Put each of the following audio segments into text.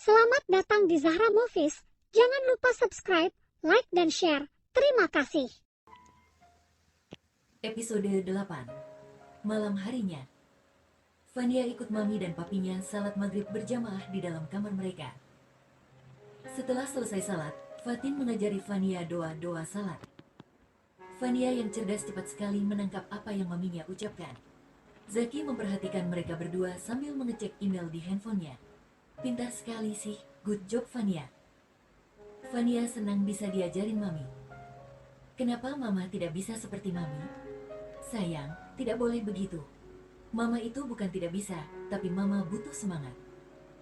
Selamat datang di Zahra Movies. Jangan lupa subscribe, like, dan share. Terima kasih. Episode 8. Malam harinya, Fania ikut mami dan papinya salat maghrib berjamaah di dalam kamar mereka. Setelah selesai salat, Fatin mengajari Fania doa-doa salat. Fania yang cerdas cepat sekali menangkap apa yang maminya ucapkan. Zaki memperhatikan mereka berdua sambil mengecek email di handphonenya. Pintar sekali sih, good job Fania. Fania senang bisa diajarin mami. Kenapa mama tidak bisa seperti mami? Sayang, tidak boleh begitu. Mama itu bukan tidak bisa, tapi mama butuh semangat.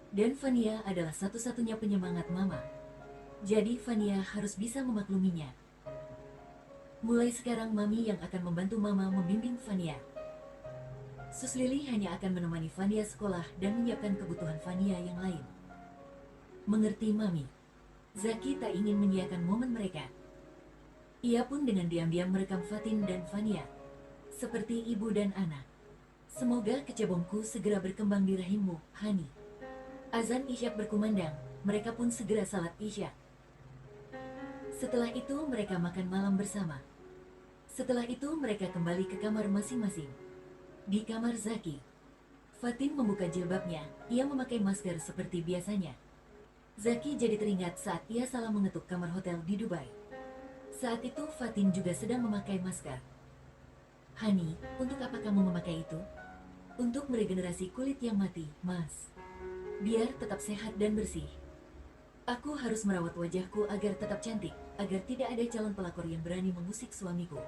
Dan Fania adalah satu-satunya penyemangat mama. Jadi Fania harus bisa memakluminya. Mulai sekarang mami yang akan membantu mama membimbing Fania. Sus Lili hanya akan menemani Fania sekolah dan menyiapkan kebutuhan Fania yang lain. Mengerti mami. Zaki tak ingin menyiapkan momen mereka. Ia pun dengan diam-diam merekam Fatin dan Fania. Seperti ibu dan anak. Semoga kecebongku segera berkembang di rahimmu, Hani. Azan Isyak berkumandang, mereka pun segera salat Isyak. Setelah itu mereka makan malam bersama. Setelah itu mereka kembali ke kamar masing-masing. Di kamar Zaki, Fatin membuka jilbabnya, ia memakai masker seperti biasanya. Zaki jadi teringat saat ia salah mengetuk kamar hotel di Dubai. Saat itu Fatin juga sedang memakai masker. Hani, untuk apa kamu memakai itu? Untuk meregenerasi kulit yang mati, Mas. Biar tetap sehat dan bersih. Aku harus merawat wajahku agar tetap cantik, agar tidak ada calon pelakor yang berani mengusik suamiku.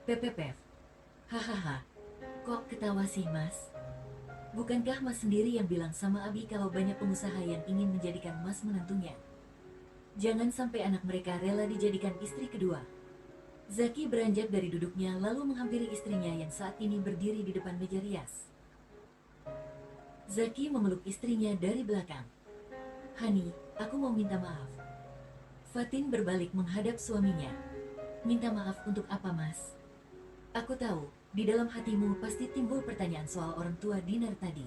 Pepepep. Hahaha. Kok ketawa sih, Mas? Bukankah Mas sendiri yang bilang sama Abi kalau banyak pengusaha yang ingin menjadikan Mas menantunya? Jangan sampai anak mereka rela dijadikan istri kedua. Zaki beranjak dari duduknya lalu menghampiri istrinya yang saat ini berdiri di depan meja rias. Zaki memeluk istrinya dari belakang. Hani, aku mau minta maaf. Fatin berbalik menghadap suaminya. Minta maaf untuk apa, Mas? Aku tahu, di dalam hatimu pasti timbul pertanyaan soal orang tua Dinar tadi.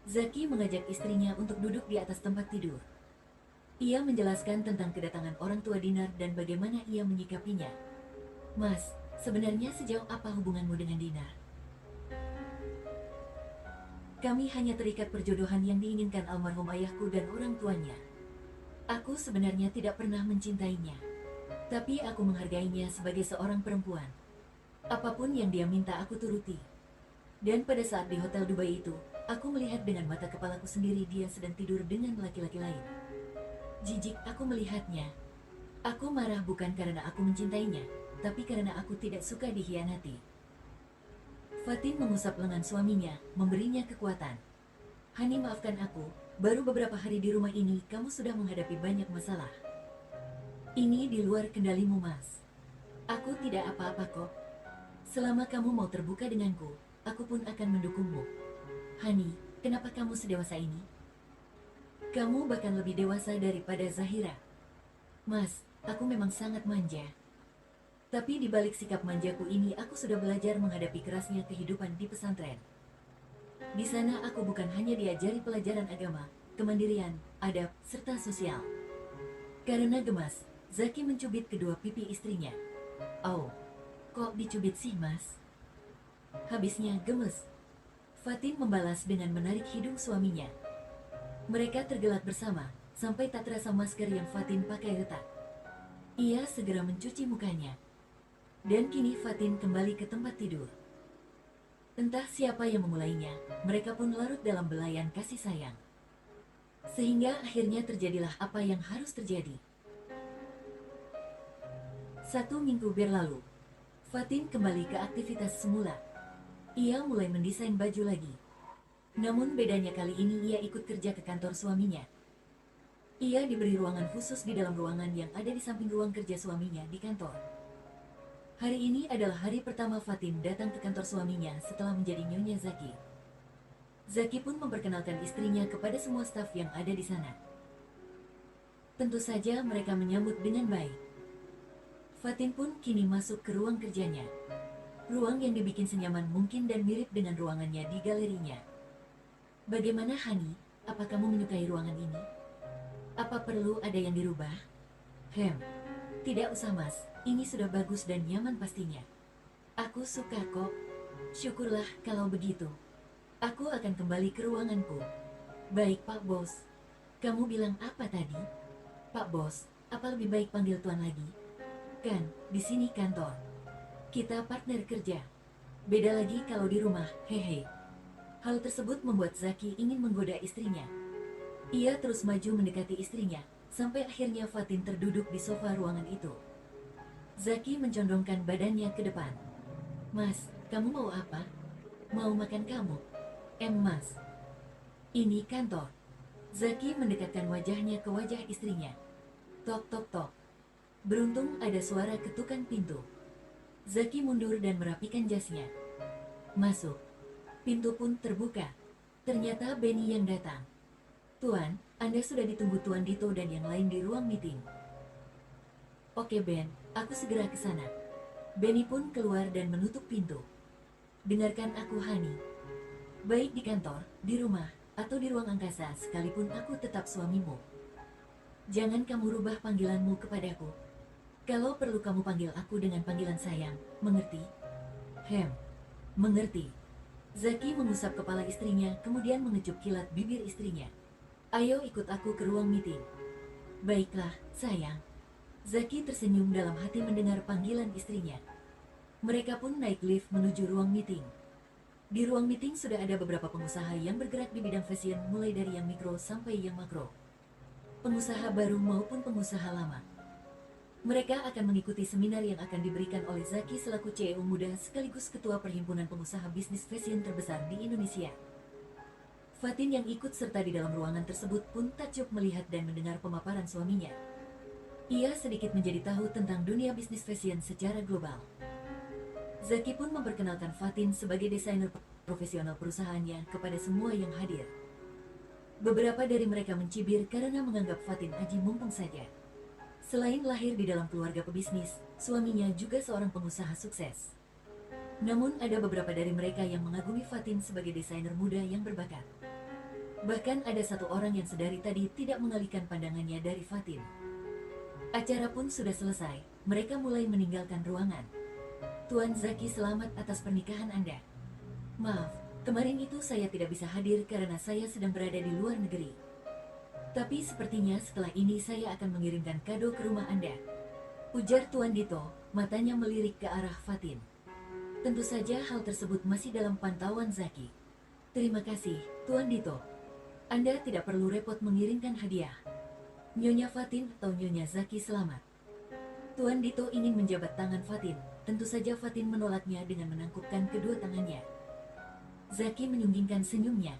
Zaki mengajak istrinya untuk duduk di atas tempat tidur. Ia menjelaskan tentang kedatangan orang tua Dinar dan bagaimana ia menyikapinya. Mas, sebenarnya sejauh apa hubunganmu dengan Dinar? Kami hanya terikat perjodohan yang diinginkan almarhum ayahku dan orang tuanya. Aku sebenarnya tidak pernah mencintainya. Tapi aku menghargainya sebagai seorang perempuan. Apapun yang dia minta aku turuti. Dan pada saat di hotel Dubai itu, aku melihat dengan mata kepalaku sendiri dia sedang tidur dengan laki-laki lain. Jijik aku melihatnya. Aku marah bukan karena aku mencintainya, tapi karena aku tidak suka dikhianati. Fatin mengusap lengan suaminya, memberinya kekuatan. Hani, maafkan aku, baru beberapa hari di rumah ini kamu sudah menghadapi banyak masalah. Ini di luar kendalimu, Mas. Aku tidak apa-apa kok. Selama kamu mau terbuka denganku, aku pun akan mendukungmu. Hani, kenapa kamu sedewasa ini? Kamu bahkan lebih dewasa daripada Zahira. Mas, aku memang sangat manja. Tapi di balik sikap manjaku ini aku sudah belajar menghadapi kerasnya kehidupan di pesantren. Di sana aku bukan hanya diajari pelajaran agama, kemandirian, adab, serta sosial. Karena gemas, Zaki mencubit kedua pipi istrinya. Oh, kok dicubit sih, Mas? Habisnya gemes. Fatin membalas dengan menarik hidung suaminya. Mereka tergelak bersama, sampai tak terasa masker yang Fatin pakai retak. Ia segera mencuci mukanya. Dan kini Fatin kembali ke tempat tidur. Entah siapa yang memulainya, mereka pun larut dalam belayan kasih sayang. Sehingga akhirnya terjadilah apa yang harus terjadi. 1 minggu berlalu. Fatin kembali ke aktivitas semula. Ia mulai mendesain baju lagi. Namun bedanya kali ini ia ikut kerja ke kantor suaminya. Ia diberi ruangan khusus di dalam ruangan yang ada di samping ruang kerja suaminya di kantor. Hari ini adalah hari pertama Fatin datang ke kantor suaminya setelah menjadi Nyonya Zaki. Zaki pun memperkenalkan istrinya kepada semua staf yang ada di sana. Tentu saja mereka menyambut dengan baik. Fatin pun kini masuk ke ruang kerjanya. Ruang yang dibikin senyaman mungkin dan mirip dengan ruangannya di galerinya. Bagaimana, Hani? apa kamu menyukai ruangan ini? Apa perlu ada yang dirubah? Tidak usah mas, ini sudah bagus dan nyaman pastinya. Aku suka kok. Syukurlah kalau begitu. Aku akan kembali ke ruanganku. Baik Pak Bos. Kamu bilang apa tadi? Pak Bos, apa lebih baik panggil Tuan lagi? Kan, di sini kantor. Kita partner kerja. Beda lagi kalau di rumah, hehe. Hal tersebut membuat Zaki ingin menggoda istrinya. Ia terus maju mendekati istrinya, sampai akhirnya Fatin terduduk di sofa ruangan itu. Zaki mencondongkan badannya ke depan. Mas, kamu mau apa? Mau makan kamu? Mas. Ini kantor. Zaki mendekatkan wajahnya ke wajah istrinya. Tok tok tok. Beruntung ada suara ketukan pintu. Zaki mundur dan merapikan jasnya. Masuk. Pintu pun terbuka. Ternyata Benny yang datang. Tuan, Anda sudah ditunggu Tuan Dito dan yang lain di ruang meeting. Oke Ben, aku segera ke sana. Benny pun keluar dan menutup pintu. Dengarkan aku Hani. Baik di kantor, di rumah, atau di ruang angkasa sekalipun aku tetap suamimu. Jangan kamu rubah panggilanmu kepadaku. Kalau perlu kamu panggil aku dengan panggilan sayang, mengerti? Mengerti. Zaki mengusap kepala istrinya, kemudian mengecup kilat bibir istrinya. Ayo ikut aku ke ruang meeting. Baiklah, sayang. Zaki tersenyum dalam hati mendengar panggilan istrinya. Mereka pun naik lift menuju ruang meeting. Di ruang meeting sudah ada beberapa pengusaha yang bergerak di bidang fashion mulai dari yang mikro sampai yang makro. Pengusaha baru maupun pengusaha lama. Mereka akan mengikuti seminar yang akan diberikan oleh Zaki selaku CEO muda sekaligus ketua perhimpunan pengusaha bisnis fashion terbesar di Indonesia. Fatin yang ikut serta di dalam ruangan tersebut pun takjub melihat dan mendengar pemaparan suaminya. Ia sedikit menjadi tahu tentang dunia bisnis fashion secara global. Zaki pun memperkenalkan Fatin sebagai desainer profesional perusahaannya kepada semua yang hadir. Beberapa dari mereka mencibir karena menganggap Fatin aji mumpung saja. Selain lahir di dalam keluarga pebisnis, suaminya juga seorang pengusaha sukses. Namun ada beberapa dari mereka yang mengagumi Fatin sebagai desainer muda yang berbakat. Bahkan ada satu orang yang sedari tadi tidak mengalihkan pandangannya dari Fatin. Acara pun sudah selesai, mereka mulai meninggalkan ruangan. Tuan Zaki, selamat atas pernikahan Anda. Maaf, kemarin itu saya tidak bisa hadir karena saya sedang berada di luar negeri. Tapi sepertinya setelah ini saya akan mengirimkan kado ke rumah Anda. Ujar Tuan Dito, matanya melirik ke arah Fatin. Tentu saja hal tersebut masih dalam pantauan Zaki. Terima kasih, Tuan Dito. Anda tidak perlu repot mengirimkan hadiah. Nyonya Fatin atau Nyonya Zaki selamat. Tuan Dito ingin menjabat tangan Fatin. Tentu saja Fatin menolaknya dengan menangkupkan kedua tangannya. Zaki menyunggingkan senyumnya.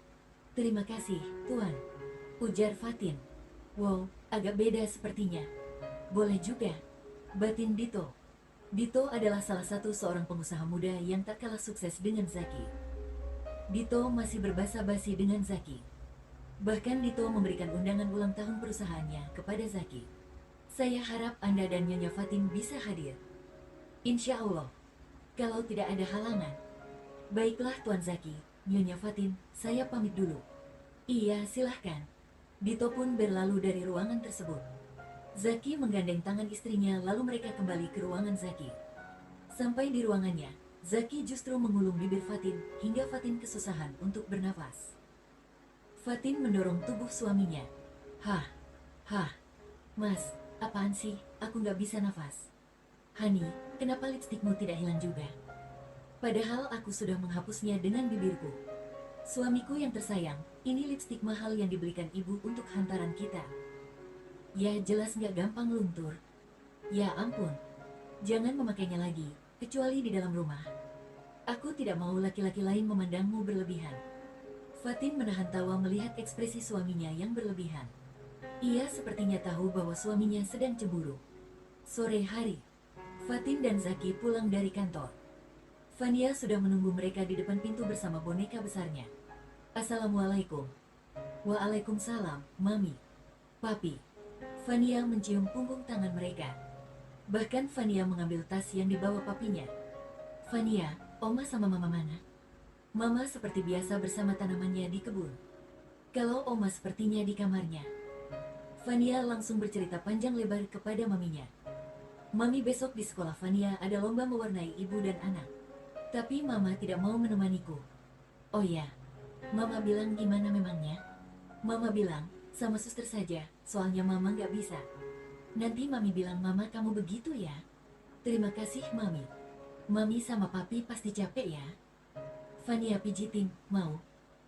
Terima kasih, Tuan. Ujar Fatin. Wow, agak beda sepertinya. Boleh juga. Batin Dito. Dito adalah salah satu seorang pengusaha muda yang tak kalah sukses dengan Zaki. Dito masih berbasa-basi dengan Zaki. Bahkan Dito memberikan undangan ulang tahun perusahaannya kepada Zaki. Saya harap Anda dan Nyonya Fatin bisa hadir. Insya Allah. Kalau tidak ada halangan. Baiklah Tuan Zaki, Nyonya Fatin, saya pamit dulu. Iya, silahkan. Dito pun berlalu dari ruangan tersebut. Zaki menggandeng tangan istrinya lalu mereka kembali ke ruangan Zaki. Sampai di ruangannya, Zaki justru mengulung bibir Fatin hingga Fatin kesusahan untuk bernafas. Fatin mendorong tubuh suaminya. Mas, apaan sih? Aku nggak bisa nafas. Hani, kenapa lipstikmu tidak hilang juga? Padahal aku sudah menghapusnya dengan bibirku. Suamiku yang tersayang, ini lipstik mahal yang dibelikan ibu untuk hantaran kita. Ya jelas nggak gampang luntur. Ya ampun, jangan memakainya lagi, kecuali di dalam rumah. Aku tidak mau laki-laki lain memandangmu berlebihan. Fatin menahan tawa melihat ekspresi suaminya yang berlebihan. Ia sepertinya tahu bahwa suaminya sedang cemburu. Sore hari, Fatin dan Zaki pulang dari kantor. Fania sudah menunggu mereka di depan pintu bersama boneka besarnya. Assalamualaikum. Waalaikumsalam, Mami. Papi. Fania mencium punggung tangan mereka. Bahkan Fania mengambil tas yang dibawa papinya. Fania, Oma sama Mama mana? Mama seperti biasa bersama tanamannya di kebun. Kalau Oma sepertinya di kamarnya. Fania langsung bercerita panjang lebar kepada maminya. Mami, besok di sekolah Fania ada lomba mewarnai ibu dan anak. Tapi Mama tidak mau menemaniku. Oh ya, Mama bilang gimana memangnya? Mama bilang, sama suster saja, soalnya Mama nggak bisa. Nanti Mami bilang, Mama kamu begitu ya? Terima kasih Mami. Mami sama Papi pasti capek ya? Fania pijitin, mau?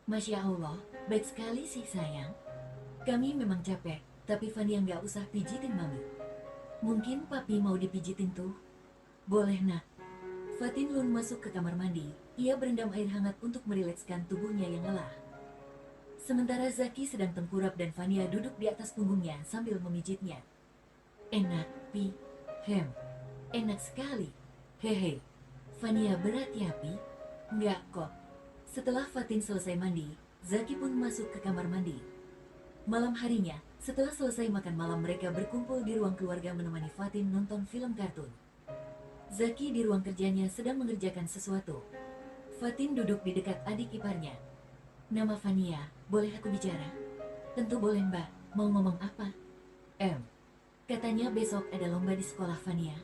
Masya Allah, baik sekali sih sayang. Kami memang capek, tapi Fania nggak usah pijitin Mami. Mungkin Papi mau dipijitin tuh? Boleh nak. Fatin Lun masuk ke kamar mandi. Ia berendam air hangat untuk merilekskan tubuhnya yang lelah. Sementara Zaki sedang tengkurap dan Fania duduk di atas punggungnya sambil memijitnya. Enak, Pi. Enak sekali. Hehe. Fania berat ya, Pi? Enggak kok. Setelah Fatin selesai mandi, Zaki pun masuk ke kamar mandi. Malam harinya, setelah selesai makan malam, mereka berkumpul di ruang keluarga menemani Fatin nonton film kartun. Zaki di ruang kerjanya sedang mengerjakan sesuatu. Fatin duduk di dekat adik iparnya. Nama Fania, boleh aku bicara? Tentu boleh Mbak, mau ngomong apa? Katanya besok ada lomba di sekolah Fania.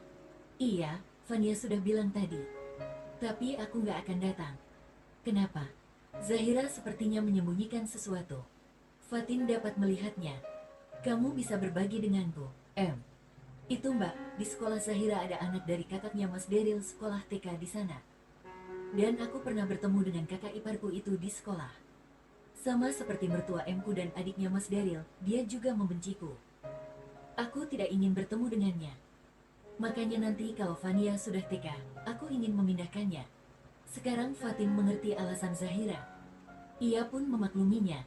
Iya, Fania sudah bilang tadi. Tapi aku nggak akan datang. Kenapa? Zahira sepertinya menyembunyikan sesuatu. Fatin dapat melihatnya. Kamu bisa berbagi denganku. Itu Mbak, di sekolah Zahira ada anak dari kakaknya Mas Deril sekolah TK di sana. Dan aku pernah bertemu dengan kakak iparku itu di sekolah. Sama seperti mertua Emku dan adiknya Mas Deril, dia juga membenciku. Aku tidak ingin bertemu dengannya. Makanya nanti kalau Fania sudah TK, aku ingin memindahkannya. Sekarang Fatin mengerti alasan Zahira. Ia pun memakluminya.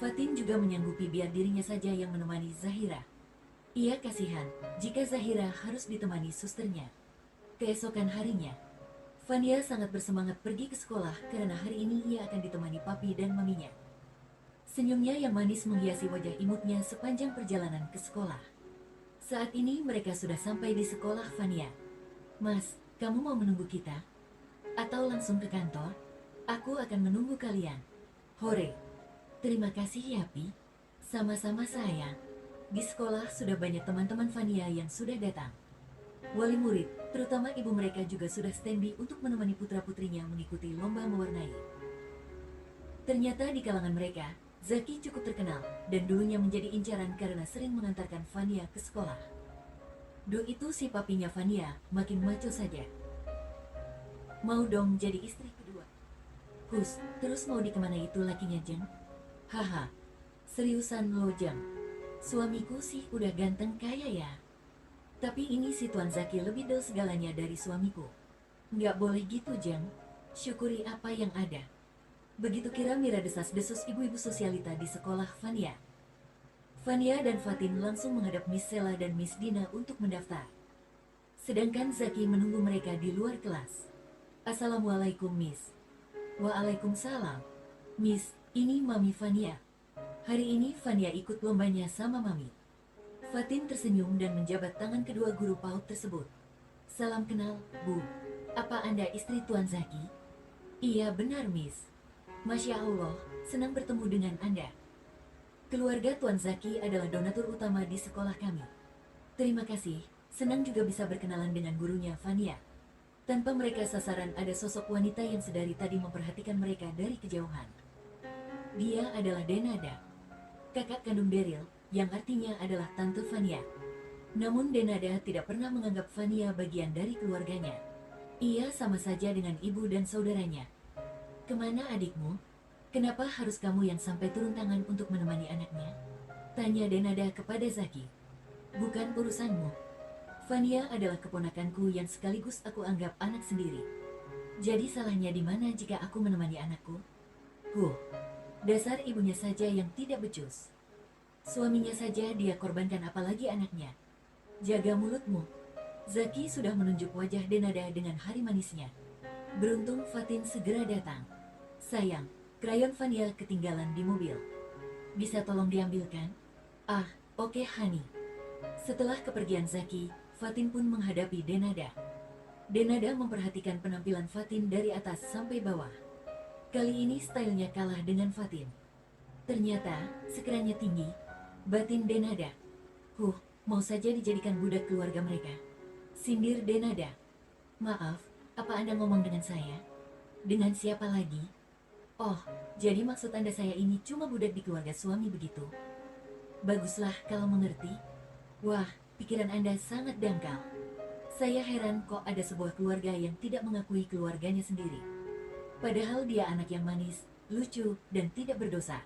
Fatin juga menyanggupi biar dirinya saja yang menemani Zahira. Ia kasihan jika Zahira harus ditemani susternya. Keesokan harinya, Fania sangat bersemangat pergi ke sekolah karena hari ini ia akan ditemani papi dan maminya. Senyumnya yang manis menghiasi wajah imutnya sepanjang perjalanan ke sekolah. Saat ini mereka sudah sampai di sekolah Fania. Mas, kamu mau menunggu kita? Atau langsung ke kantor? Aku akan menunggu kalian. Hore! Terima kasih ya, Pi. Sama-sama sayang. Di sekolah sudah banyak teman-teman Fania yang sudah datang. Wali murid, terutama ibu mereka juga sudah standby untuk menemani putra-putrinya mengikuti lomba mewarnai. Ternyata di kalangan mereka, Zaki cukup terkenal dan dulunya menjadi incaran karena sering mengantarkan Fania ke sekolah. Do itu si papinya Fania makin maco saja. Mau dong jadi istri kedua. Terus mau dikemana itu lakinya Jeng? Haha, seriusan lo Jeng? Suamiku sih udah ganteng kaya ya. Tapi ini si Tuan Zaki lebih del segalanya dari suamiku. Nggak boleh gitu Jeng. Syukuri apa yang ada. Begitu kira Mira desas-desus ibu-ibu sosialita di sekolah Fania. Fania dan Fatin langsung menghadap Miss Sela dan Miss Dina untuk mendaftar. Sedangkan Zaki menunggu mereka di luar kelas. Assalamualaikum Miss. Waalaikumsalam. Miss, ini Mami Fania. Hari ini Fania ikut lombanya sama Mami. Fatin tersenyum dan menjabat tangan kedua guru PAUD tersebut. Salam kenal, Bu. Apa Anda istri Tuan Zaki? Iya benar, Miss. Masya Allah, senang bertemu dengan Anda. Keluarga Tuan Zaki adalah donatur utama di sekolah kami. Terima kasih, senang juga bisa berkenalan dengan gurunya Fania. Tanpa mereka sasaran ada sosok wanita yang sedari tadi memperhatikan mereka dari kejauhan. Dia adalah Denada, kakak kandung Deril, yang artinya adalah Tante Fania. Namun Denada tidak pernah menganggap Fania bagian dari keluarganya. Ia sama saja dengan ibu dan saudaranya. Kemana adikmu? Kenapa harus kamu yang sampai turun tangan untuk menemani anaknya? Tanya Denada kepada Zaki. Bukan urusanmu. Fania adalah keponakanku yang sekaligus aku anggap anak sendiri. Jadi salahnya di mana jika aku menemani anakku? Dasar ibunya saja yang tidak becus. Suaminya saja dia korbankan, apalagi anaknya. Jaga mulutmu. Zaki sudah menunjuk wajah Denada dengan hari manisnya. Beruntung Fatin segera datang. Sayang, krayon Fania ketinggalan di mobil. Bisa tolong diambilkan? Ah, oke Hani. Setelah kepergian Zaki, Fatin pun menghadapi Denada. Denada memperhatikan penampilan Fatin dari atas sampai bawah. Kali ini stylenya kalah dengan Fatin. Ternyata, sekeranya tinggi, batin Denada. Mau saja dijadikan budak keluarga mereka. Sindir Denada. Maaf, apa Anda ngomong dengan saya? Dengan siapa lagi? Oh, jadi maksud Anda saya ini cuma budak di keluarga suami begitu? Baguslah kalau mengerti. Wah, pikiran Anda sangat dangkal. Saya heran kok ada sebuah keluarga yang tidak mengakui keluarganya sendiri. Padahal dia anak yang manis, lucu, dan tidak berdosa.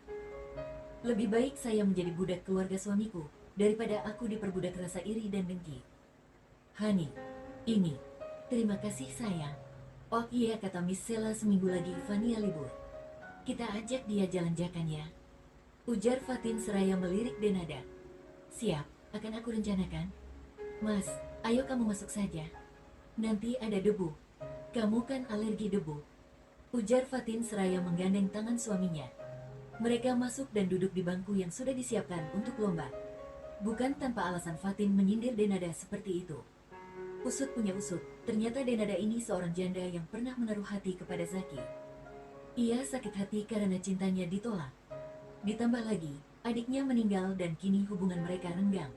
Lebih baik saya menjadi budak keluarga suamiku, daripada aku diperbudak rasa iri dan dengki. Hani, ini, terima kasih sayang. Oh iya, kata Miss Sela seminggu lagi Fania libur. Kita ajak dia jalan-jalan ya. Ujar Fatin seraya melirik Denada. Siap, akan aku rencanakan. Mas, ayo kamu masuk saja. Nanti ada debu. Kamu kan alergi debu. Ujar Fatin seraya menggandeng tangan suaminya. Mereka masuk dan duduk di bangku yang sudah disiapkan untuk lomba. Bukan tanpa alasan Fatin menyindir Denada seperti itu. Usut punya usut, ternyata Denada ini seorang janda yang pernah menaruh hati kepada Zaki. Ia sakit hati karena cintanya ditolak. Ditambah lagi, adiknya meninggal dan kini hubungan mereka renggang.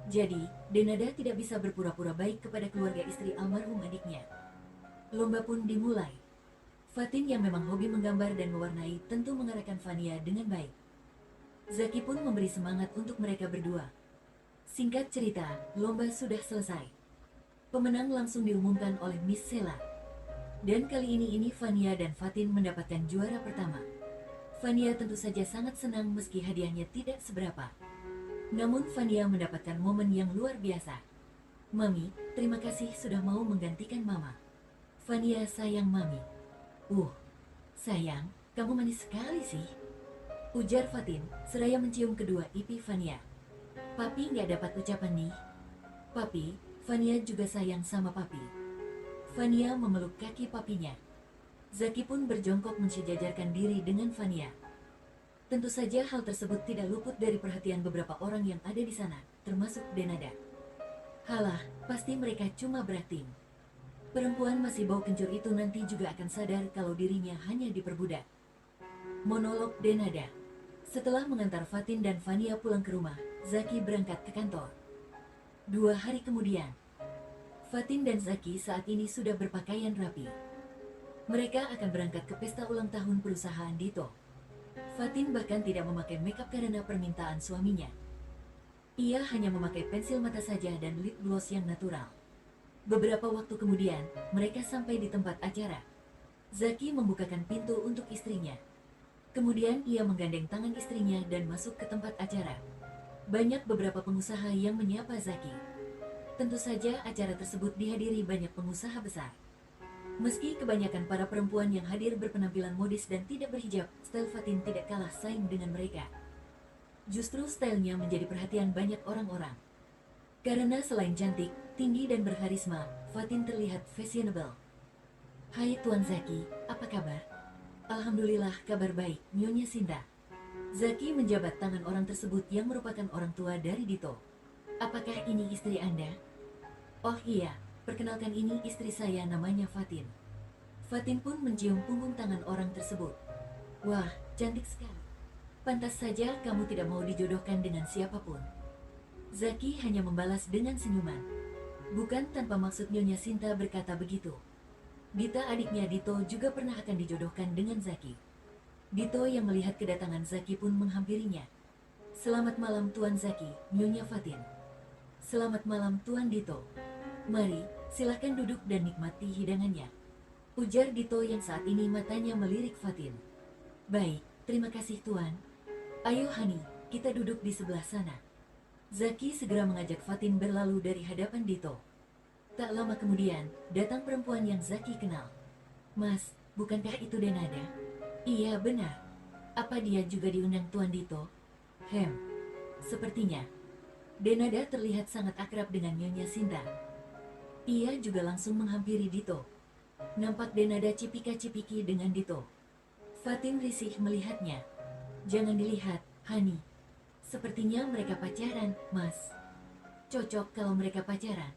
Jadi, Denada tidak bisa berpura-pura baik kepada keluarga istri almarhum adiknya. Lomba pun dimulai. Fatin yang memang hobi menggambar dan mewarnai tentu mengarahkan Fania dengan baik. Zaki pun memberi semangat untuk mereka berdua. Singkat cerita, lomba sudah selesai. Pemenang langsung diumumkan oleh Miss Sela. Dan kali ini Fania dan Fatin mendapatkan juara pertama. Fania tentu saja sangat senang meski hadiahnya tidak seberapa. Namun Fania mendapatkan momen yang luar biasa. Mami, terima kasih sudah mau menggantikan Mama. Fania sayang Mami. Sayang, kamu manis sekali sih. Ujar Fatin, seraya mencium kedua pipi Fania. Papi nggak dapat ucapan nih. Papi, Fania juga sayang sama Papi. Fania memeluk kaki papinya. Zaki pun berjongkok mensejajarkan diri dengan Fania. Tentu saja hal tersebut tidak luput dari perhatian beberapa orang yang ada di sana, termasuk Denada. Halah, pasti mereka cuma berakting. Perempuan masih bau kencur itu nanti juga akan sadar kalau dirinya hanya diperbudak. Monolog Denada. Setelah mengantar Fatin dan Fania pulang ke rumah, Zaki berangkat ke kantor. 2 hari kemudian, Fatin dan Zaki saat ini sudah berpakaian rapi. Mereka akan berangkat ke pesta ulang tahun perusahaan Dito. Fatin bahkan tidak memakai makeup karena permintaan suaminya. Ia hanya memakai pensil mata saja dan lip gloss yang natural. Beberapa waktu kemudian, mereka sampai di tempat acara. Zaki membukakan pintu untuk istrinya. Kemudian ia menggandeng tangan istrinya dan masuk ke tempat acara. Banyak beberapa pengusaha yang menyapa Zaki. Tentu saja acara tersebut dihadiri banyak pengusaha besar. Meski kebanyakan para perempuan yang hadir berpenampilan modis dan tidak berhijab, style Fatin tidak kalah saing dengan mereka. Justru stylenya menjadi perhatian banyak orang-orang. Karena selain cantik, tinggi dan berkarisma, Fatin terlihat fashionable. Hai Tuan Zaki, apa kabar? Alhamdulillah kabar baik, Nyonya Sinta. Zaki menjabat tangan orang tersebut yang merupakan orang tua dari Dito. Apakah ini istri Anda? Oh iya, perkenalkan ini istri saya namanya Fatin. Fatin pun mencium punggung tangan orang tersebut. Wah, cantik sekali. Pantas saja kamu tidak mau dijodohkan dengan siapapun. Zaki hanya membalas dengan senyuman. Bukan tanpa maksud Nyonya Sinta berkata begitu. Dita adiknya Dito juga pernah akan dijodohkan dengan Zaki. Dito yang melihat kedatangan Zaki pun menghampirinya. Selamat malam Tuan Zaki, Nyonya Fatin. Selamat malam Tuan Dito. Mari, silahkan duduk dan nikmati hidangannya. Ujar Dito yang saat ini matanya melirik Fatin. Baik, terima kasih Tuan. Ayo Hani, kita duduk di sebelah sana. Zaki segera mengajak Fatin berlalu dari hadapan Dito. Tak lama kemudian, datang perempuan yang Zaki kenal. Mas, bukankah itu Denada? Iya benar. Apa dia juga diundang Tuan Dito? Sepertinya. Denada terlihat sangat akrab dengan Nyonya Sinta. Ia juga langsung menghampiri Dito. Nampak Denada cipika-cipiki dengan Dito. Fatin risih melihatnya. Jangan dilihat, Hani. Sepertinya mereka pacaran, Mas. Cocok kalau mereka pacaran.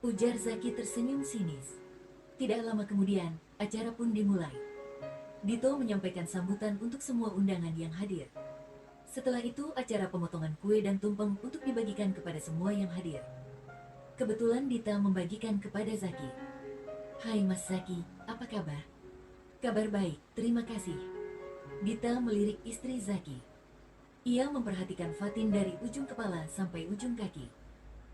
Ujar Zaki tersenyum sinis. Tidak lama kemudian, acara pun dimulai. Dito menyampaikan sambutan untuk semua undangan yang hadir. Setelah itu acara pemotongan kue dan tumpeng untuk dibagikan kepada semua yang hadir. Kebetulan Dita membagikan kepada Zaki. "Hai Mas Zaki, apa kabar?" "Kabar baik, terima kasih." Dita melirik istri Zaki. Ia memperhatikan Fatin dari ujung kepala sampai ujung kaki.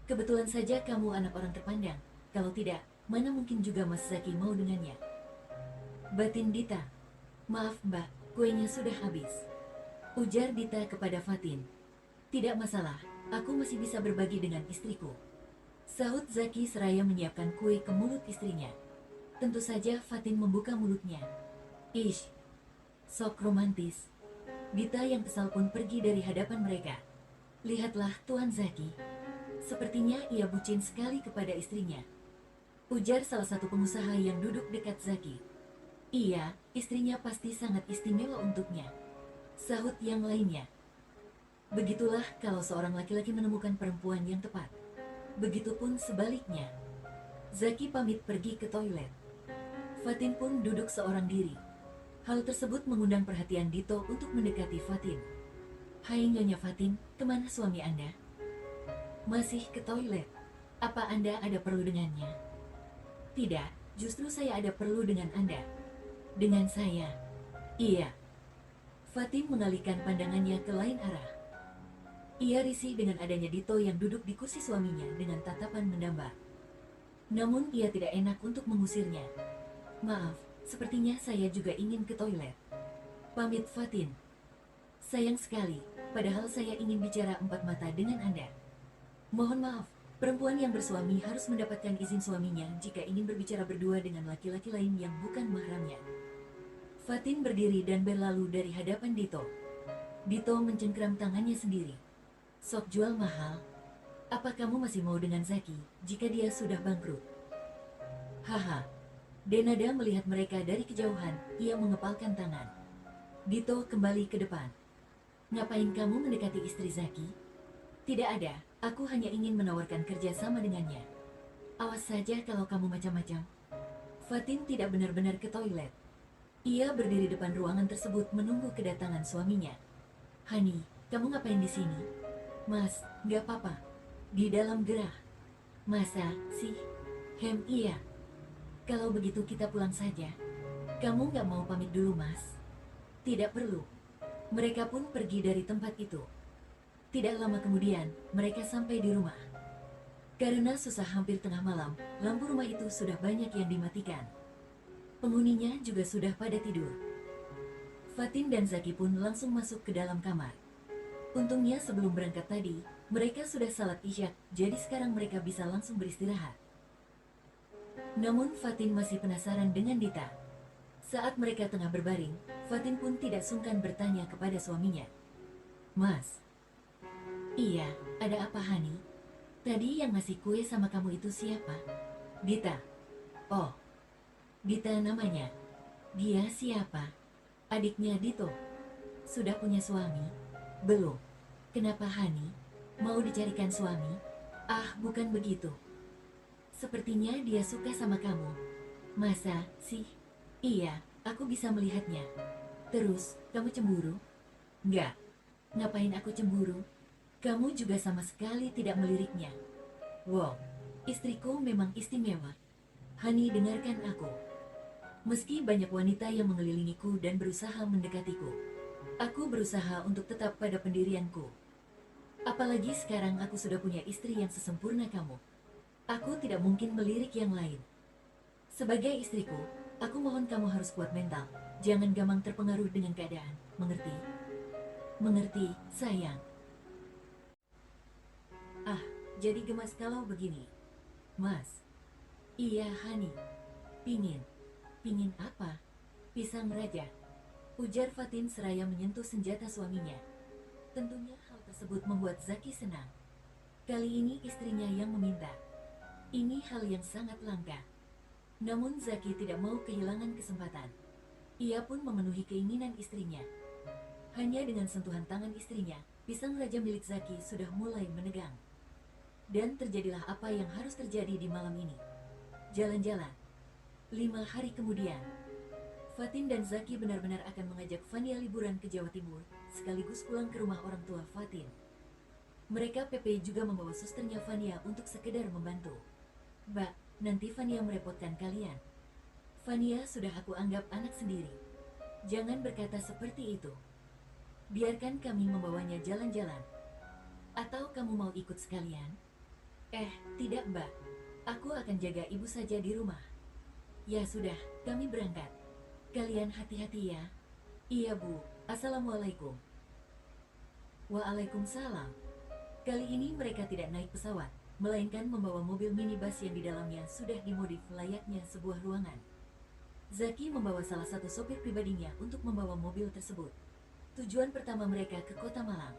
"Kebetulan saja kamu anak orang terpandang. Kalau tidak, mana mungkin juga Mas Zaki mau dengannya." Batin Dita. "Maaf mbak, kuenya sudah habis." Ujar Dita kepada Fatin. "Tidak masalah, aku masih bisa berbagi dengan istriku." Sahut Zaki seraya menyiapkan kue ke mulut istrinya. Tentu saja Fatin membuka mulutnya. "Ish, sok romantis." Dita yang kesal pun pergi dari hadapan mereka. "Lihatlah Tuan Zaki. Sepertinya ia bucin sekali kepada istrinya." Ujar salah satu pengusaha yang duduk dekat Zaki. "Iya, istrinya pasti sangat istimewa untuknya." Sahut yang lainnya. "Begitulah kalau seorang laki-laki menemukan perempuan yang tepat. Begitupun sebaliknya." Zaki pamit pergi ke toilet. Fatin pun duduk seorang diri. Hal tersebut mengundang perhatian Dito untuk mendekati Fatin. "Hai Nyonya Fatin, kemana suami Anda?" "Masih ke toilet. Apa Anda ada perlu dengannya?" "Tidak, justru saya ada perlu dengan Anda." "Dengan saya?" "Iya." Fatin mengalihkan pandangannya ke lain arah. Ia risih dengan adanya Dito yang duduk di kursi suaminya dengan tatapan mendamba. Namun ia tidak enak untuk mengusirnya. "Maaf, sepertinya saya juga ingin ke toilet." Pamit Fatin. "Sayang sekali, padahal saya ingin bicara empat mata dengan Anda." "Mohon maaf, perempuan yang bersuami harus mendapatkan izin suaminya jika ingin berbicara berdua dengan laki-laki lain yang bukan mahramnya." Fatin berdiri dan berlalu dari hadapan Dito. Dito mencengkram tangannya sendiri. "Sok jual mahal. Apa kamu masih mau dengan Zaki jika dia sudah bangkrut?" "Haha." Denada melihat mereka dari kejauhan, ia mengepalkan tangan. Dito kembali ke depan. "Ngapain kamu mendekati istri Zaki?" "Tidak ada, aku hanya ingin menawarkan kerja sama dengannya." "Awas saja kalau kamu macam-macam." Fatin tidak benar-benar ke toilet. Ia berdiri depan ruangan tersebut menunggu kedatangan suaminya. "Hani, kamu ngapain di sini?" "Mas, nggak apa-apa. Di dalam gerah." "Masa sih?" Iya. "Kalau begitu kita pulang saja." "Kamu nggak mau pamit dulu, Mas?" "Tidak perlu." Mereka pun pergi dari tempat itu. Tidak lama kemudian, mereka sampai di rumah. Karena susah hampir tengah malam, lampu rumah itu sudah banyak yang dimatikan. Penghuninya juga sudah pada tidur. Fatin dan Zaki pun langsung masuk ke dalam kamar. Untungnya sebelum berangkat tadi, mereka sudah salat isya, jadi sekarang mereka bisa langsung beristirahat. Namun Fatin masih penasaran dengan Dita. Saat mereka tengah berbaring, Fatin pun tidak sungkan bertanya kepada suaminya. "Mas." "Iya, ada apa Hani? Tadi yang ngasih kue sama kamu itu siapa?" "Dita." "Oh, Dita namanya. Dia siapa?" "Adiknya Dito." "Sudah punya suami?" "Belum." "Kenapa Hani? Mau dicarikan suami?" "Ah, bukan begitu. Sepertinya dia suka sama kamu." "Masa sih?" "Iya, aku bisa melihatnya." "Terus, kamu cemburu?" "Enggak." "Ngapain aku cemburu? Kamu juga sama sekali tidak meliriknya." "Wow, istriku memang istimewa. Hani, dengarkan aku. Meski banyak wanita yang mengelilingiku dan berusaha mendekatiku, aku berusaha untuk tetap pada pendirianku. Apalagi sekarang aku sudah punya istri yang sesempurna kamu. Aku tidak mungkin melirik yang lain. Sebagai istriku, aku mohon kamu harus kuat mental. Jangan gampang terpengaruh dengan keadaan. Mengerti?" "Mengerti, sayang." "Ah, jadi gemas kalau begini." "Mas." "Iya, Hani. Pingin." "Pingin apa?" "Pisang raja." Ujar Fatin seraya menyentuh senjata suaminya. Tentunya hal tersebut membuat Zaki senang. Kali ini istrinya yang meminta. Ini hal yang sangat langka. Namun Zaki tidak mau kehilangan kesempatan. Ia pun memenuhi keinginan istrinya. Hanya dengan sentuhan tangan istrinya, pisang raja milik Zaki sudah mulai menegang. Dan terjadilah apa yang harus terjadi di malam ini. Jalan-jalan. 5 hari kemudian, Fatin dan Zaki benar-benar akan mengajak Fania liburan ke Jawa Timur, sekaligus pulang ke rumah orang tua Fatin. Mereka Pepe juga membawa susternya Fania untuk sekedar membantu. Mbak, nanti Fania merepotkan kalian. Fania sudah aku anggap anak sendiri. Jangan berkata seperti itu. Biarkan kami membawanya jalan-jalan. Atau kamu mau ikut sekalian? Tidak mbak. Aku akan jaga ibu saja di rumah. Ya sudah, kami berangkat. Kalian hati-hati ya. Iya bu, assalamualaikum. Waalaikumsalam. Kali ini mereka tidak naik pesawat, melainkan membawa mobil minibus yang di dalamnya sudah dimodif layaknya sebuah ruangan. Zaki membawa salah satu sopir pribadinya untuk membawa mobil tersebut. Tujuan pertama mereka ke Kota Malang.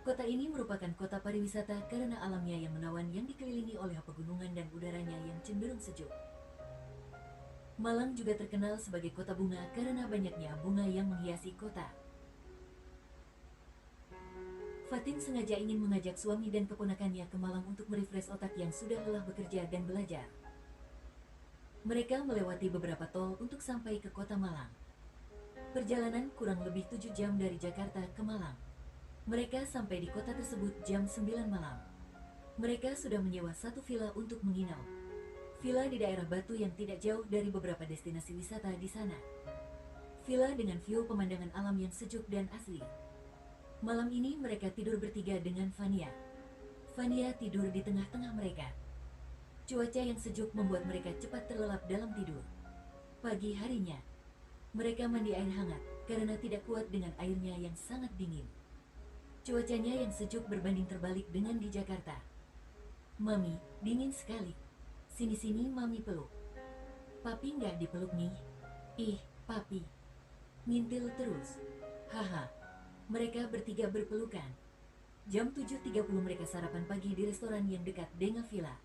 Kota ini merupakan kota pariwisata karena alamnya yang menawan yang dikelilingi oleh pegunungan dan udaranya yang cenderung sejuk. Malang juga terkenal sebagai kota bunga karena banyaknya bunga yang menghiasi kota. Fatin sengaja ingin mengajak suami dan keponakannya ke Malang untuk merefresh otak yang sudah lelah bekerja dan belajar. Mereka melewati beberapa tol untuk sampai ke kota Malang. Perjalanan kurang lebih 7 jam dari Jakarta ke Malang. Mereka sampai di kota tersebut jam 9 malam. Mereka sudah menyewa satu villa untuk menginap. Villa di daerah Batu yang tidak jauh dari beberapa destinasi wisata di sana. Villa dengan view pemandangan alam yang sejuk dan asli. Malam ini mereka tidur bertiga dengan Fania. Fania tidur di tengah-tengah mereka. Cuaca yang sejuk membuat mereka cepat terlelap dalam tidur. Pagi harinya, mereka mandi air hangat karena tidak kuat dengan airnya yang sangat dingin. Cuacanya yang sejuk berbanding terbalik dengan di Jakarta. Mami, dingin sekali. Sini-sini Mami peluk. Papi nggak dipeluk nih. Ih, Papi. Ngintil terus. Haha. Mereka bertiga berpelukan. Jam 7.30 mereka sarapan pagi di restoran yang dekat dengan villa.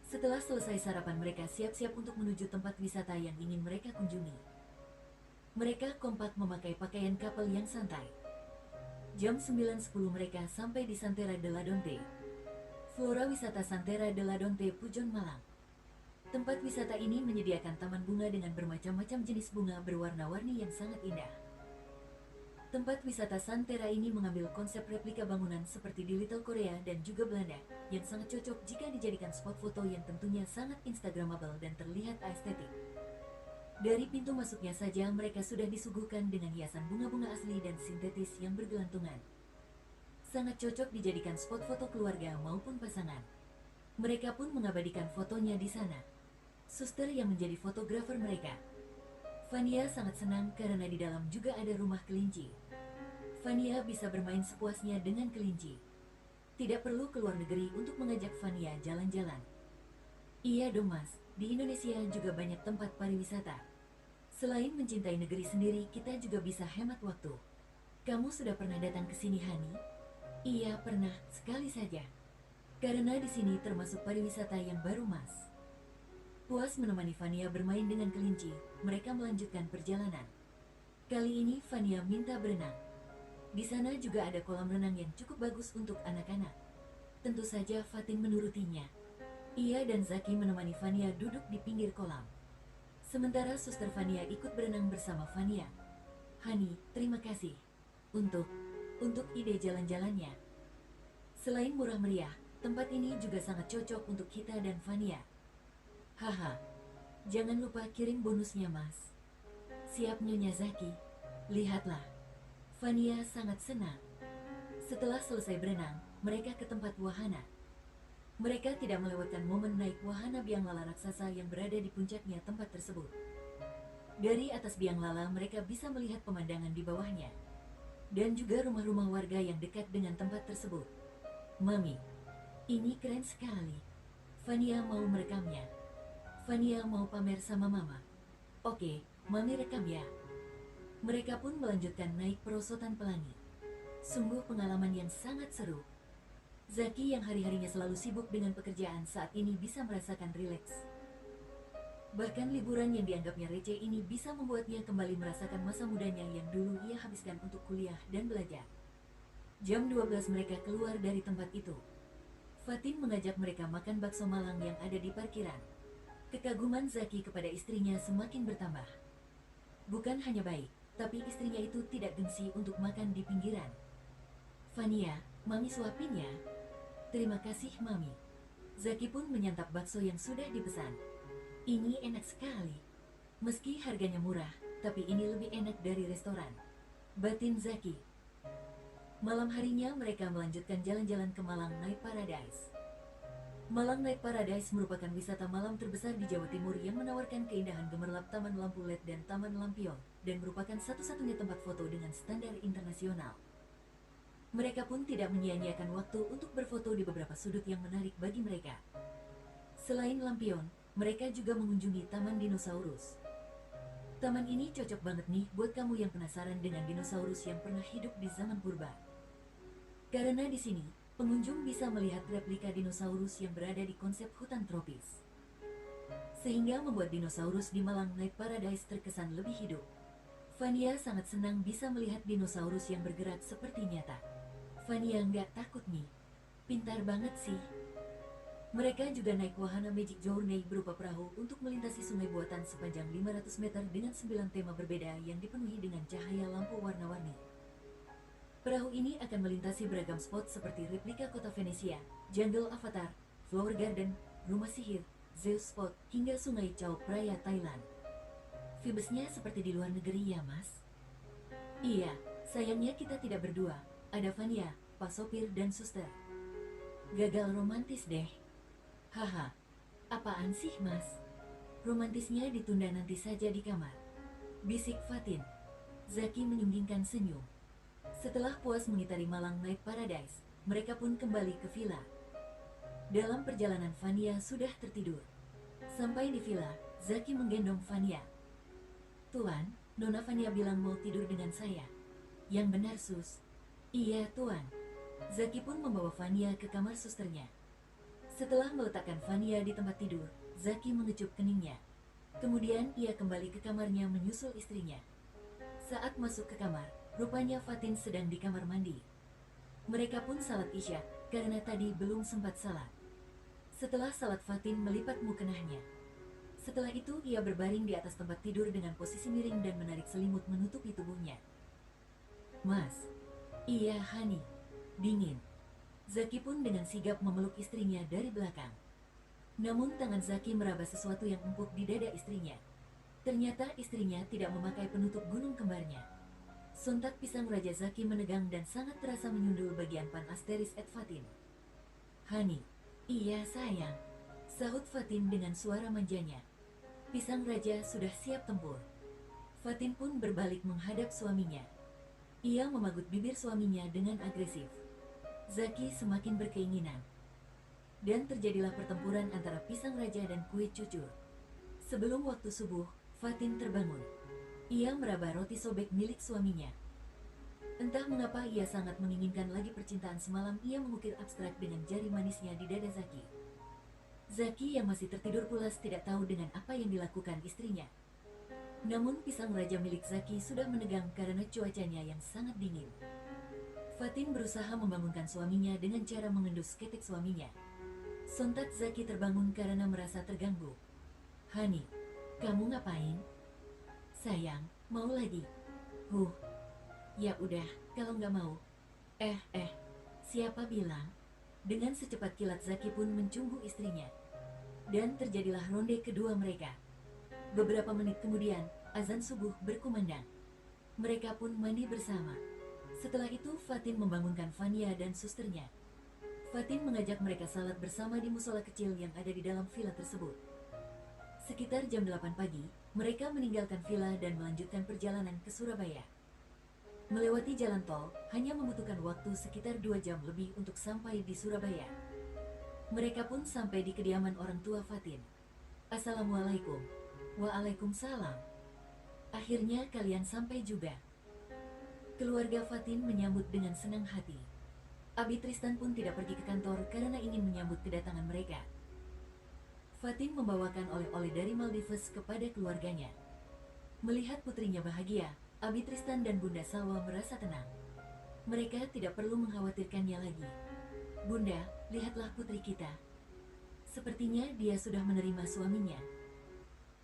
Setelah selesai sarapan mereka siap-siap untuk menuju tempat wisata yang ingin mereka kunjungi. Mereka kompak memakai pakaian kapal yang santai. Jam 9.10 mereka sampai di Santera de la Donte. Flora Wisata Santera de la Donte, Pujon, Malang. Tempat wisata ini menyediakan taman bunga dengan bermacam-macam jenis bunga berwarna-warni yang sangat indah. Tempat wisata Santera ini mengambil konsep replika bangunan seperti di Little Korea dan juga Belanda, yang sangat cocok jika dijadikan spot foto yang tentunya sangat instagramable dan terlihat estetik. Dari pintu masuknya saja mereka sudah disuguhkan dengan hiasan bunga-bunga asli dan sintetis yang bergelantungan. Sangat cocok dijadikan spot foto keluarga maupun pasangan. Mereka pun mengabadikan fotonya di sana. Suster yang menjadi fotografer mereka. Fania sangat senang karena di dalam juga ada rumah kelinci. Fania bisa bermain sepuasnya dengan kelinci. Tidak perlu keluar negeri untuk mengajak Fania jalan-jalan. Iya dong mas, di Indonesia juga banyak tempat pariwisata. Selain mencintai negeri sendiri, kita juga bisa hemat waktu. Kamu sudah pernah datang ke sini, Hani? Iya, pernah, sekali saja. Karena di sini termasuk pariwisata yang baru, Mas. Puas menemani Fania bermain dengan kelinci, mereka melanjutkan perjalanan. Kali ini Fania minta berenang. Di sana juga ada kolam renang yang cukup bagus untuk anak-anak. Tentu saja Fatin menurutinya. Ia dan Zaki menemani Fania duduk di pinggir kolam. Sementara suster Fania ikut berenang bersama Fania. Hani, terima kasih untuk ide jalan-jalannya. Selain murah meriah, tempat ini juga sangat cocok untuk kita dan Fania. Haha, jangan lupa kirim bonusnya mas. Siap Nyonya Zaki. Lihatlah, Fania sangat senang. Setelah selesai berenang, mereka ke tempat wahana. Mereka tidak melewatkan momen naik wahana biang lala raksasa yang berada di puncaknya tempat tersebut. Dari atas biang lala mereka bisa melihat pemandangan di bawahnya. Dan juga rumah-rumah warga yang dekat dengan tempat tersebut. Mami, ini keren sekali. Fania mau merekamnya. Fania mau pamer sama mama. Oke, Mami rekam ya. Mereka pun melanjutkan naik perosotan pelangi. Sungguh pengalaman yang sangat seru. Zaki yang hari-harinya selalu sibuk dengan pekerjaan saat ini bisa merasakan rileks. Bahkan liburan yang dianggapnya receh ini bisa membuatnya kembali merasakan masa mudanya yang dulu ia habiskan untuk kuliah dan belajar. Jam 12 mereka keluar dari tempat itu. Fatin mengajak mereka makan bakso Malang yang ada di parkiran. Kekaguman Zaki kepada istrinya semakin bertambah. Bukan hanya baik, tapi istrinya itu tidak gengsi untuk makan di pinggiran. Fania, Mami suapin ya. Terima kasih, Mami. Zaki pun menyantap bakso yang sudah dipesan. Ini enak sekali. Meski harganya murah, tapi ini lebih enak dari restoran. Batin Zaki. Malam harinya mereka melanjutkan jalan-jalan ke Malang Night Paradise. Malang Night Paradise merupakan wisata malam terbesar di Jawa Timur yang menawarkan keindahan gemerlap taman lampu LED dan taman lampion, dan merupakan satu-satunya tempat foto dengan standar internasional. Mereka pun tidak menyia-nyiakan waktu untuk berfoto di beberapa sudut yang menarik bagi mereka. Selain lampion, mereka juga mengunjungi Taman Dinosaurus. Taman ini cocok banget nih buat kamu yang penasaran dengan dinosaurus yang pernah hidup di zaman purba. Karena di sini, pengunjung bisa melihat replika dinosaurus yang berada di konsep hutan tropis. Sehingga membuat dinosaurus di Malang Night Paradise terkesan lebih hidup. Fania sangat senang bisa melihat dinosaurus yang bergerak seperti nyata. Fania nggak takut nih. Pintar banget sih. Mereka juga naik wahana Magic Journey berupa perahu untuk melintasi sungai buatan sepanjang 500 meter dengan 9 tema berbeda yang dipenuhi dengan cahaya lampu warna-warni. Perahu ini akan melintasi beragam spot seperti replika kota Venesia, Jungle Avatar, Flower Garden, Rumah Sihir, Zeus Spot, hingga Sungai Chao Phraya, Thailand. Vibesnya seperti di luar negeri ya, Mas? Iya, sayangnya kita tidak berdua. Ada Fania, Pak Sopir, dan Suster. Gagal romantis deh. Haha, apaan sih, Mas? Romantisnya ditunda nanti saja di kamar. Bisik Fatin. Zaki menyunggingkan senyum. Setelah puas mengitari Malang Night Paradise, mereka pun kembali ke villa. Dalam perjalanan Fania sudah tertidur. Sampai di villa, Zaki menggendong Fania. Tuan, Nona Fania bilang mau tidur dengan saya. Yang benar, Sus. Iya, Tuan. Zaki pun membawa Fania ke kamar susternya. Setelah meletakkan Fania di tempat tidur, Zaki mengecup keningnya. Kemudian ia kembali ke kamarnya menyusul istrinya. Saat masuk ke kamar, rupanya Fatin sedang di kamar mandi. Mereka pun salat Isya, karena tadi belum sempat salat. Setelah salat, Fatin melipat mukenahnya. Setelah itu ia berbaring di atas tempat tidur dengan posisi miring dan menarik selimut menutupi tubuhnya. Mas. Iya, Hani. Dingin. Zaki pun dengan sigap memeluk istrinya dari belakang. Namun tangan Zaki meraba sesuatu yang empuk di dada istrinya. Ternyata istrinya tidak memakai penutup gunung kembarnya. Sontak pisang Raja Zaki menegang dan sangat terasa menyundul bagian pan asteris et Fatin. Hani. Iya sayang. Sahut Fatin dengan suara manjanya. Pisang Raja sudah siap tempur. Fatin pun berbalik menghadap suaminya. Ia memagut bibir suaminya dengan agresif. Zaki semakin berkeinginan. Dan terjadilah pertempuran antara pisang raja dan kue cucur. Sebelum waktu subuh, Fatin terbangun. Ia meraba roti sobek milik suaminya. Entah mengapa ia sangat menginginkan lagi percintaan semalam. Ia mengukir abstrak dengan jari manisnya di dada Zaki. Zaki yang masih tertidur pulas tidak tahu dengan apa yang dilakukan istrinya. Namun pisang raja milik Zaki sudah menegang karena cuacanya yang sangat dingin. Fatin berusaha membangunkan suaminya dengan cara mengendus ketek suaminya. Sontak Zaki terbangun karena merasa terganggu. Hani, kamu ngapain? Sayang, mau lagi? Ya udah, kalau nggak mau. Siapa bilang? Dengan secepat kilat Zaki pun mencumbu istrinya. Dan terjadilah ronde kedua mereka. Beberapa menit kemudian, azan subuh berkumandang. Mereka pun mandi bersama. Setelah itu, Fatin membangunkan Fania dan susternya. Fatin mengajak mereka salat bersama di musola kecil yang ada di dalam villa tersebut. Sekitar jam 8 pagi, mereka meninggalkan villa dan melanjutkan perjalanan ke Surabaya. Melewati jalan tol, hanya membutuhkan waktu sekitar 2 jam lebih untuk sampai di Surabaya. Mereka pun sampai di kediaman orang tua Fatin. Assalamualaikum. Waalaikumsalam. Akhirnya kalian sampai juga. Keluarga Fatin menyambut dengan senang hati. Abi Tristan pun tidak pergi ke kantor karena ingin menyambut kedatangan mereka. Fatin membawakan oleh-oleh dari Maldives kepada keluarganya. Melihat putrinya bahagia, Abi Tristan dan Bunda Salwa merasa tenang. Mereka tidak perlu mengkhawatirkannya lagi. Bunda, lihatlah putri kita. Sepertinya dia sudah menerima suaminya.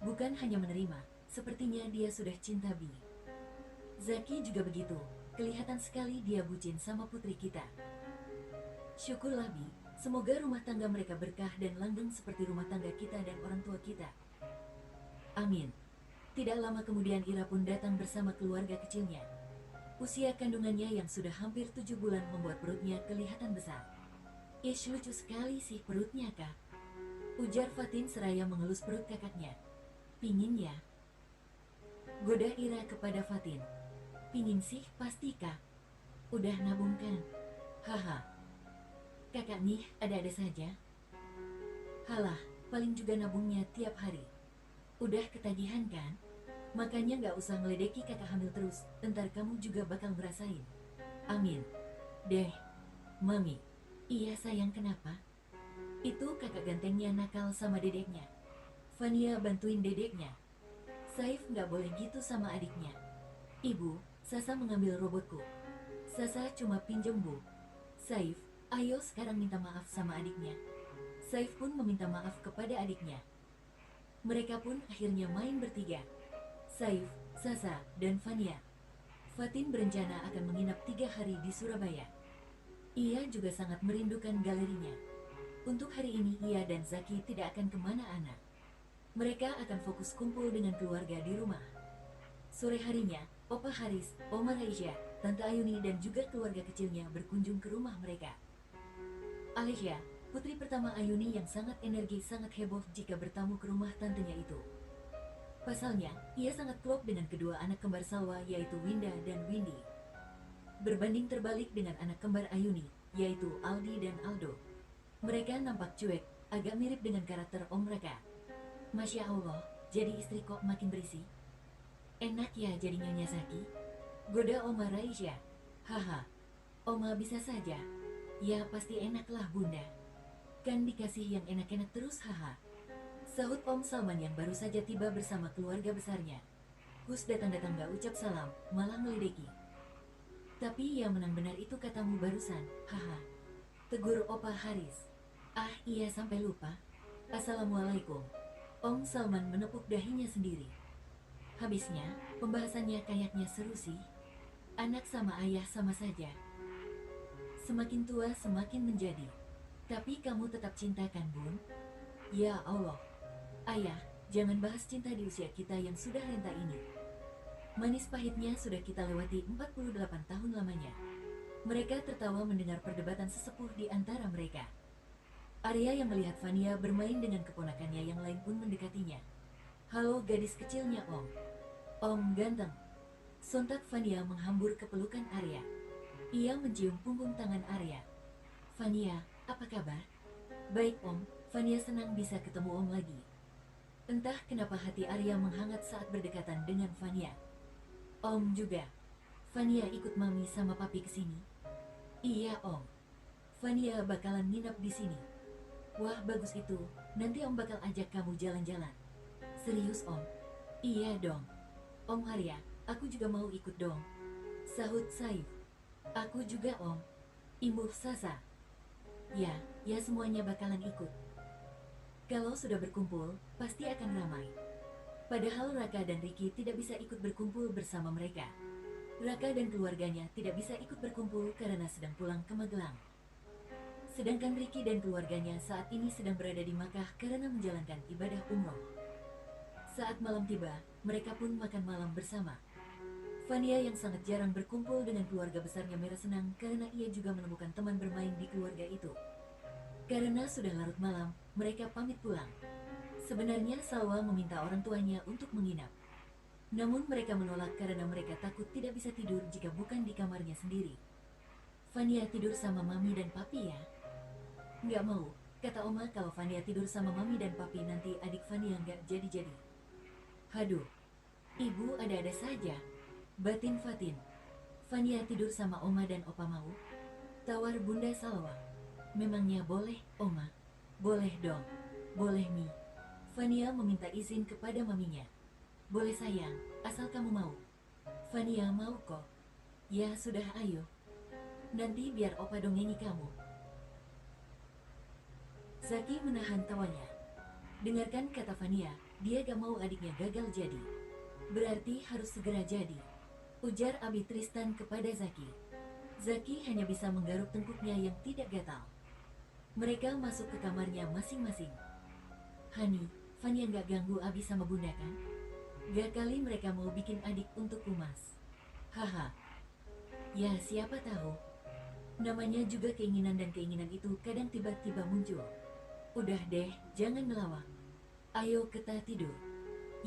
Bukan hanya menerima, Sepertinya dia sudah cinta Bi. Zaki juga begitu. Kelihatan sekali dia bucin sama putri kita. Syukurlah Bi, semoga rumah tangga mereka berkah dan langgeng seperti rumah tangga kita dan orang tua kita. Amin. Tidak lama kemudian Ira pun datang bersama keluarga kecilnya. Usia kandungannya yang sudah hampir 7 bulan membuat perutnya kelihatan besar. Ish, lucu sekali sih perutnya kak, ujar Fatin seraya mengelus perut kakaknya. Pingin ya? Goda Ira kepada Fatin. Pingin sih pasti kak. Udah nabung kan? Haha. Kakak nih ada-ada saja. Halah, paling juga nabungnya tiap hari. Udah ketagihan kan? Makanya gak usah ngeledeki kakak hamil terus, ntar kamu juga bakal ngerasain. Amin. Deh, Mami. Iya sayang, kenapa? Itu kakak gantengnya nakal sama dedeknya. Fania bantuin dedeknya. Saif gak boleh gitu sama adiknya. Ibu, Sasa mengambil robotku. Sasa cuma pinjem Bu. Saif, ayo sekarang minta maaf sama adiknya. Saif pun meminta maaf kepada adiknya. Mereka pun akhirnya main bertiga. Saif, Sasa, dan Fania. Fatin berencana akan menginap 3 hari di Surabaya. Ia juga sangat merindukan galerinya. Untuk hari ini ia dan Zaki tidak akan kemana-mana. Mereka akan fokus kumpul dengan keluarga di rumah. Sore harinya, Opa Haris, Oma Raisya, Tante Ayuni dan juga keluarga kecilnya berkunjung ke rumah mereka. Alicia, putri pertama Ayuni yang sangat energi, sangat heboh jika bertamu ke rumah tantenya itu. Pasalnya, ia sangat klop dengan kedua anak kembar Salwa yaitu Winda dan Windy. Berbanding terbalik dengan anak kembar Ayuni, yaitu Aldi dan Aldo. Mereka nampak cuek, agak mirip dengan karakter Om mereka. Masya Allah, jadi istri kok makin berisi. Enak ya jadi Nyonya Zaki. Goda Oma Raisya. Haha, Oma bisa saja. Ya pasti enaklah Bunda. Kan dikasih yang enak-enak terus, haha. Sahut Om Salman yang baru saja tiba bersama keluarga besarnya. Hus datang-datang gak ucap salam, malah meledeki. Tapi yang menang benar itu katamu barusan, haha. Tegur Opa Haris. Ah iya sampai lupa. Assalamualaikum. Om Salman menepuk dahinya sendiri. Habisnya, pembahasannya kayaknya seru sih. Anak sama ayah sama saja. Semakin tua semakin menjadi. Tapi kamu tetap cinta kan Bun? Ya Allah. Ayah, jangan bahas cinta di usia kita yang sudah renta ini. Manis pahitnya sudah kita lewati 48 tahun lamanya. Mereka tertawa mendengar perdebatan sesepuh di antara mereka. Arya yang melihat Fania bermain dengan keponakannya yang lain pun mendekatinya. Halo gadis kecilnya Om. Om ganteng. Sontak Fania menghambur ke pelukan Arya. Ia mencium punggung tangan Arya. Fania, apa kabar? Baik Om, Fania senang bisa ketemu Om lagi. Entah kenapa hati Arya menghangat saat berdekatan dengan Fania. Om juga. Fania ikut Mami sama Papi ke sini. Iya Om. Fania bakalan nginep di sini. Wah bagus itu, nanti Om bakal ajak kamu jalan-jalan. Serius Om? Iya dong. Om Arya, aku juga mau ikut dong. Sahut Saif. Aku juga Om. Imbuh Sasa. Ya semuanya bakalan ikut. Kalau sudah berkumpul, pasti akan ramai. Padahal Raka dan Ricky tidak bisa ikut berkumpul bersama mereka. Raka dan keluarganya tidak bisa ikut berkumpul karena sedang pulang ke Magelang. Sedangkan Ricky dan keluarganya saat ini sedang berada di Makkah karena menjalankan ibadah umroh. Saat malam tiba, mereka pun makan malam bersama. Fania yang sangat jarang berkumpul dengan keluarga besarnya merasa senang karena ia juga menemukan teman bermain di keluarga itu. Karena sudah larut malam, mereka pamit pulang. Sebenarnya Salwa meminta orang tuanya untuk menginap. Namun mereka menolak karena mereka takut tidak bisa tidur jika bukan di kamarnya sendiri. Fania tidur sama Mami dan Papi ya? Nggak mau, kata Oma kalau Fania tidur sama Mami dan Papi nanti adik Fania nggak jadi-jadi. Haduh, Ibu ada-ada saja. Batin Fatin. Fania tidur sama Oma dan Opa mau? Tawar Bunda Salwa. Memangnya boleh, Oma? Boleh dong. Boleh Mi. Fania meminta izin kepada maminya. Boleh sayang, asal kamu mau. Fania mau kok. Ya sudah ayo. Nanti biar Opa dongengi kamu. Zaki menahan tawanya. Dengarkan kata Fania, dia gak mau adiknya gagal jadi. Berarti harus segera jadi, ujar Abi Tristan kepada Zaki. Zaki hanya bisa menggaruk tengkuknya yang tidak gatal. Mereka masuk ke kamarnya masing-masing. Hani, Fania nggak ganggu Abi sama Bunda kan? Gak kali mereka mau bikin adik untuk kumas. Haha. Ya siapa tahu. Namanya juga keinginan dan keinginan itu kadang tiba-tiba muncul. Udah deh, jangan ngelawak. Ayo kita tidur.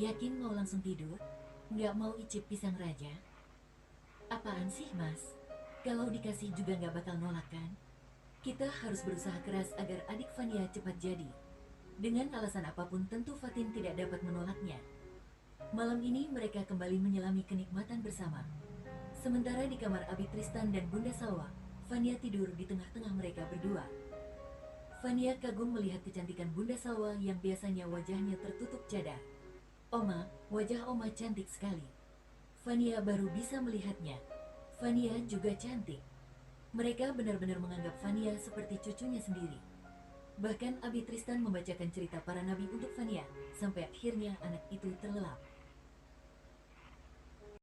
Yakin mau langsung tidur? Nggak mau icip pisang raja? Apaan sih mas? Kalau dikasih juga nggak bakal nolak kan? Kita harus berusaha keras agar adik Fania cepat jadi. Dengan alasan apapun tentu Fatin tidak dapat menolaknya. Malam ini mereka kembali menyelami kenikmatan bersama. Sementara di kamar Abi Tristan dan Bunda Salwa, Fania tidur di tengah-tengah mereka berdua. Fania kagum melihat kecantikan Bunda Salwa yang biasanya wajahnya tertutup cadar. Oma, wajah Oma cantik sekali. Fania baru bisa melihatnya. Fania juga cantik. Mereka benar-benar menganggap Fania seperti cucunya sendiri. Bahkan Abi Tristan membacakan cerita para nabi untuk Fania, sampai akhirnya anak itu terlelap.